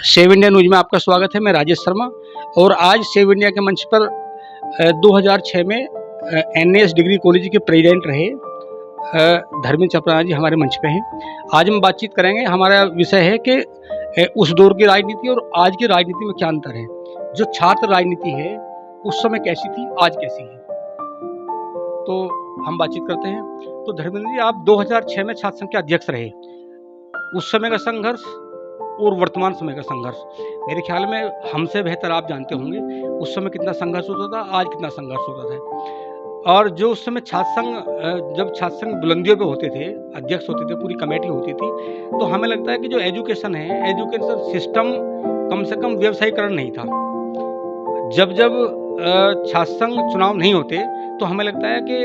Save India news में आपका स्वागत है। मैं राजेश शर्मा और आज सेव इंडिया के मंच पर 2006 में एनएस डिग्री कॉलेज के प्रेसिडेंट रहे धर्मेंद्र चपराना जी हमारे मंच पे हैं। आज हम बातचीत करेंगे। हमारा विषय है कि उस दौर की राजनीति और आज की राजनीति में क्या अंतर है। जो छात्र राजनीति है उस समय कैसी थी, आज कैसी है, तो हम बातचीत करते हैं। तो धर्मेंद्र जी, आप 2006 में छात्र संघ के अध्यक्ष रहे। उस समय का संघर्ष और वर्तमान समय का संघर्ष, मेरे ख्याल में हमसे बेहतर आप जानते होंगे उस समय कितना संघर्ष होता था, आज कितना संघर्ष होता था। और जो उस समय छात्र संघ, जब छात्र संघ बुलंदियों पे होते थे, अध्यक्ष होते थे, पूरी कमेटी होती थी, तो हमें लगता है कि जो एजुकेशन है, एजुकेशन सिस्टम कम से कम व्यवसायीकरण नहीं था। जब छात्र संघ चुनाव नहीं होते तो हमें लगता है कि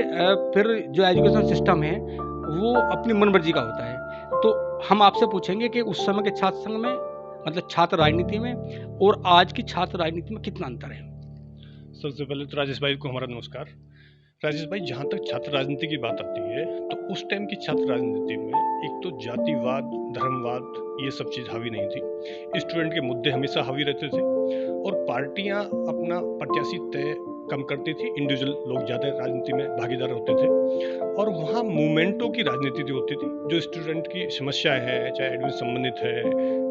फिर जो एजुकेशन सिस्टम है वो अपनी मनमर्जी का होता है। तो हम आपसे पूछेंगे कि उस समय के छात्र संघ में, मतलब छात्र राजनीति में, और आज की छात्र राजनीति में कितना अंतर है। सबसे पहले तो राजेश भाई को हमारा नमस्कार। राजेश भाई, जहाँ तक छात्र राजनीति की बात आती है तो उस टाइम की छात्र राजनीति में एक तो जातिवाद, धर्मवाद, ये सब चीज़ हावी नहीं थी। स्टूडेंट के मुद्दे हमेशा हावी रहते थे और पार्टियां अपना प्रत्याशी तय कम करती थी, इंडिविजुअल लोग ज़्यादा राजनीति में भागीदार होते थे और वहाँ मूवमेंटों की राजनीति होती थी। जो स्टूडेंट की समस्याएं हैं, चाहे एडमिशन संबंधित है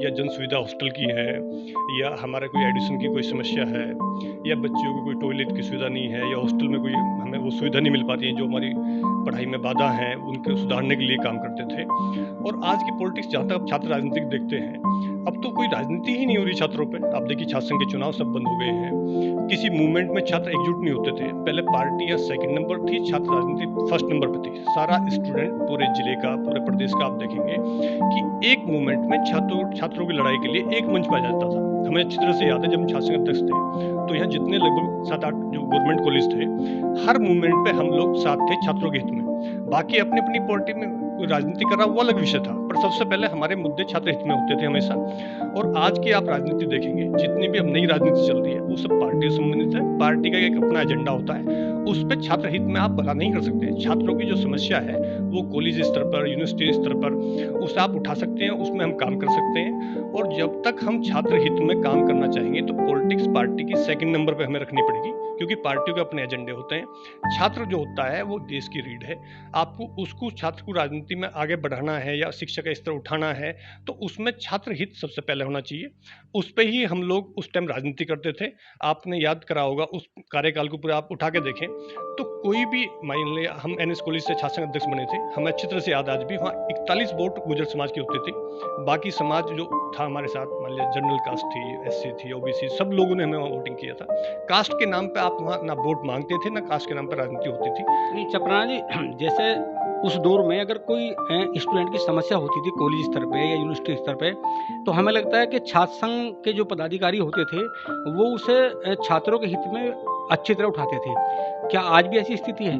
या जन सुविधा हॉस्टल की है या हमारे कोई एडमिशन की कोई समस्या है या बच्चियों को कोई टॉयलेट की सुविधा नहीं है या हॉस्टल में कोई हमें वो सुविधा नहीं मिल पाती है, जो हमारी पढ़ाई में बाधा है, उनको सुधारने के लिए काम करते थे। और आज की पॉलिटिक्स जहाँ तक छात्र राजनीति देखते हैं, अब तो कोई राजनीति ही नहीं हो रही छात्रों पे। आप देखिए छात्र संघ के चुनाव सब बंद हो गए हैं। किसी मूवमेंट में छात्र एकजुट नहीं होते थे। पहले पार्टियां सेकंड नंबर थी, छात्र राजनीति फर्स्ट नंबर पे थी। सारा स्टूडेंट पूरे जिले का, पूरे प्रदेश का आप देखेंगे कि एक मूवमेंट में छात्रों की लड़ाई के लिए एक मंच पाया जाता था। हमें अच्छी तरह से याद है, जब हम छात्र संघ अध्यक्ष थे तो यहाँ जितने लगभग 7-8 जो गवर्नमेंट कॉलेज थे, हर मूवमेंट पे हम लोग साथ थे छात्रों के हित में। बाकी अपनी अपनी पार्टी में कोई राजनीति कर रहा वो अलग विषय था, पर सबसे पहले हमारे मुद्दे छात्र हित में होते थे हमेशा। और आज की आप राजनीति देखेंगे, जितनी भी अब नई राजनीति चल रही है वो सब पार्टी से संबंधित है। पार्टी का एक अपना एजेंडा होता है, उस पर छात्र हित में आप भला नहीं कर सकते। छात्रों की जो समस्या है वो कॉलेज स्तर पर, यूनिवर्सिटी स्तर पर उसे आप उठा सकते हैं, उसमें हम काम कर सकते हैं। और जब तक हम छात्र हित में काम करना चाहेंगे तो पॉलिटिक्स पार्टी की सेकंड नंबर पे हमें रखनी पड़ेगी, क्योंकि पार्टियों के अपने एजेंडे होते हैं। छात्र जो होता है वो देश की रीढ़ है। आपको उसको छात्र को राजनीति में आगे बढ़ाना है या शिक्षा का स्तर उठाना है तो उसमें छात्र हित सबसे पहले होना चाहिए। उस पर ही हम लोग उस टाइम राजनीति करते थे। आपने याद करा होगा उस कार्यकाल को पूरा आप उठा के देखें तो कोई भी, मान लिया हम एनएस कॉलेज से छात्र संघ अध्यक्ष बने थे, हमें अच्छी तरह से याद आज भी, वहाँ 41 वोट गुर्जर समाज की होती थी। बाकी समाज जो था हमारे साथ, मान लिया जनरल कास्ट थी, एससी थी, ओबीसी, सब लोगों ने हमें वहाँ वोटिंग किया था। कास्ट के नाम पे आप वहाँ ना वोट मांगते थे, ना कास्ट के नाम पर राजनीति होती थी। चपराना जी, जैसे उस दौर में अगर कोई स्टूडेंट की समस्या होती थी कॉलेज स्तर पे या यूनिवर्सिटी स्तर पे, तो हमें लगता है कि छात्र संघ के जो पदाधिकारी होते थे वो उसे छात्रों के हित में अच्छी तरह उठाते थे। क्या आज भी ऐसी स्थिति है?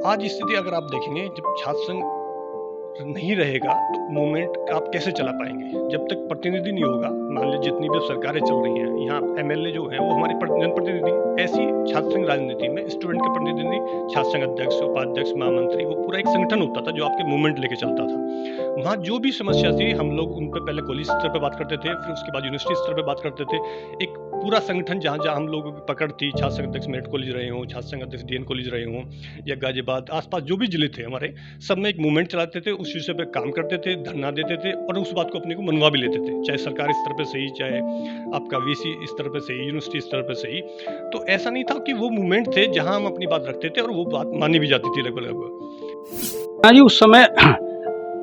आज स्थिति अगर आप देखेंगे, जब छात्र संघ नहीं रहेगा तो मूवमेंट आप कैसे चला पाएंगे? जब तक प्रतिनिधि नहीं होगा, मान लीजिए जितनी भी सरकारें चल रही हैं, यहाँ एमएलए जो हैं वो हमारे जनप्रतिनिधि, ऐसी छात्र संघ राजनीति में स्टूडेंट के प्रतिनिधि, छात्र संघ अध्यक्ष, उपाध्यक्ष, महामंत्री, वो पूरा एक संगठन होता था जो आपके मूवमेंट लेके चलता था। वहाँ जो भी समस्या थी हम लोग उन पर पहले कॉलेज स्तर पर बात करते थे, फिर उसके बाद यूनिवर्सिटी स्तर पर बात करते थे। एक पूरा संगठन जहाँ जहाँ हम लोगों की पकड़ थी, छात्र संघ अध्यक्ष मेरिट कॉलेज रहे हों, छात्र संघ अध्यक्ष डीएन कॉलेज रहे हों या गाजियाबाद, आसपास जो भी जिले थे हमारे, सब में एक मूवमेंट चलाते थे, उस विषय पे काम करते थे, धरना देते थे और उस बात को अपने को मनवा भी लेते थे, चाहे सरकारी स्तर पे सही, चाहे आपका वीसी स्तर पे सही, यूनिवर्सिटी स्तर पे सही। तो ऐसा नहीं था कि वो मूवमेंट थे जहाँ हम अपनी बात रखते थे और वो बात मानी भी जाती थी लगभग। हाँ जी, उस समय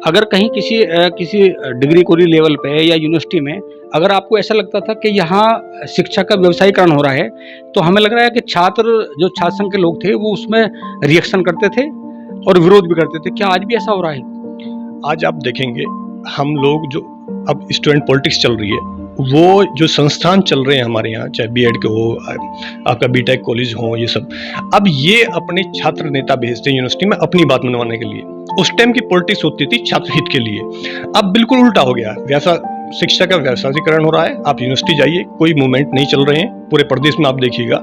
अगर कहीं किसी डिग्री कॉलेज लेवल पे या यूनिवर्सिटी में अगर आपको ऐसा लगता था कि यहाँ शिक्षा का व्यवसायीकरण हो रहा है, तो हमें लग रहा है कि जो छात्र संघ के लोग थे वो उसमें रिएक्शन करते थे और विरोध भी करते थे। क्या आज भी ऐसा हो रहा है? आज आप देखेंगे हम लोग जो अब स्टूडेंट पॉलिटिक्स चल रही है, वो जो संस्थान चल रहे हैं हमारे यहाँ, चाहे बीएड के हो, आपका बीटेक कॉलेज हो, ये सब अब ये अपने छात्र नेता भेजते हैं यूनिवर्सिटी में अपनी बात मनवाने के लिए। उस टाइम की पॉलिटिक्स होती थी छात्र हित के लिए, अब बिल्कुल उल्टा हो गया। वैसा शिक्षा का व्यवसायीकरण हो रहा है। आप यूनिवर्सिटी जाइए, कोई मूवमेंट नहीं चल रहे हैं। पूरे प्रदेश में आप देखिएगा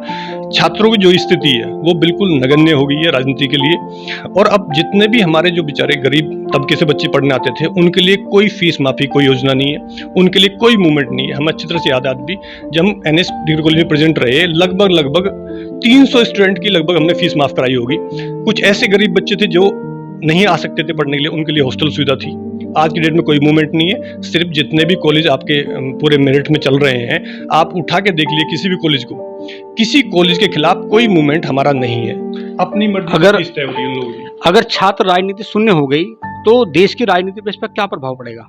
छात्रों की जो स्थिति है वो बिल्कुल नगण्य हो गई है राजनीति के लिए। और अब जितने भी हमारे जो बेचारे गरीब तबके से बच्चे पढ़ने आते थे उनके लिए कोई फीस माफी कोई योजना नहीं है, उनके लिए कोई मूवमेंट नहीं है। हमें अच्छी तरह से याद आज भी जब हम एनएस डिग्री कॉलेज में प्रेजेंट रहे, लगभग 300 स्टूडेंट की लगभग हमने फीस माफ कराई होगी। कुछ ऐसे गरीब बच्चे थे जो नहीं आ सकते थे पढ़ने के लिए, उनके लिए हॉस्टल सुविधा थी। आज की डेट में कोई मूवमेंट नहीं है। सिर्फ जितने भी कॉलेज आपके पूरे मेरिट में चल रहे हैं, आप उठा के देख लिए किसी भी कॉलेज को, किसी कॉलेज के खिलाफ कोई मूवमेंट हमारा नहीं है। अपनी मर्जी अगर- से तय हो रही है उन लोगों की। अगर छात्र राजनीति शून्य हो गई तो देश की राजनीति पर इस पर क्या प्रभाव पड़ेगा?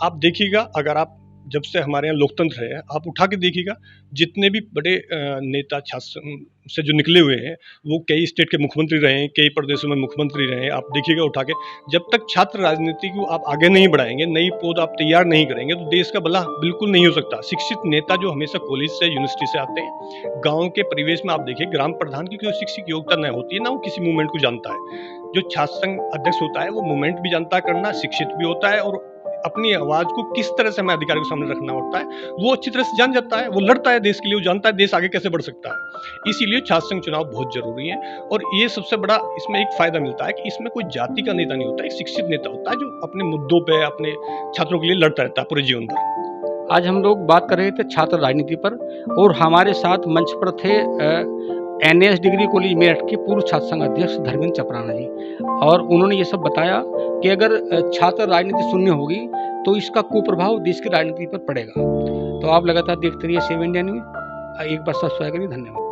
आप देखिएगा, अगर आप जब से हमारे यहाँ लोकतंत्र है, आप उठा के देखिएगा जितने भी बड़े नेता छात्र से जो निकले हुए हैं वो कई स्टेट के मुख्यमंत्री रहे हैं, कई प्रदेशों में मुख्यमंत्री रहे हैं। आप देखिएगा उठा के, जब तक छात्र राजनीति को आप आगे नहीं बढ़ाएंगे, नई पौध आप तैयार नहीं करेंगे तो देश का भला बिल्कुल नहीं हो सकता। शिक्षित नेता जो हमेशा कॉलेज से यूनिवर्सिटी से आते हैं, गाँव के परिवेश में आप देखिए ग्राम प्रधान की कोई शिक्षित योग्यता न होती है, ना वो किसी मूवमेंट को जानता है। जो छात्र संघ अध्यक्ष होता है वो मूवमेंट भी जानता है करना, शिक्षित भी होता है, और अपनी आवाज को किस तरह से हमें अधिकारियों के सामने रखना होता है वो अच्छी तरह से जान जाता है। वो लड़ता है देश के लिए, वो जानता है देश आगे कैसे बढ़ सकता है। इसीलिए छात्र संघ चुनाव बहुत जरूरी है। और ये सबसे बड़ा इसमें एक फायदा मिलता है कि इसमें कोई जाति का नेता नहीं होता, एक शिक्षित नेता होता है जो अपने मुद्दों पे अपने छात्रों के लिए लड़ता रहता है पूरे जीवन भर। आज हम लोग बात कर रहे थे छात्र राजनीति पर, और हमारे साथ मंच पर थे एनएस डिग्री कॉलेज मेरठ के पूर्व छात्र संघ अध्यक्ष धर्मेंद्र चपराना जी, और उन्होंने ये सब बताया कि अगर छात्र राजनीति शून्य होगी तो इसका कुप्रभाव देश की राजनीति पर पड़ेगा। तो आप लगातार देखते रहिए 7 इंडिया न्यूज। एक बार सब्सक्राइब करिए। धन्यवाद।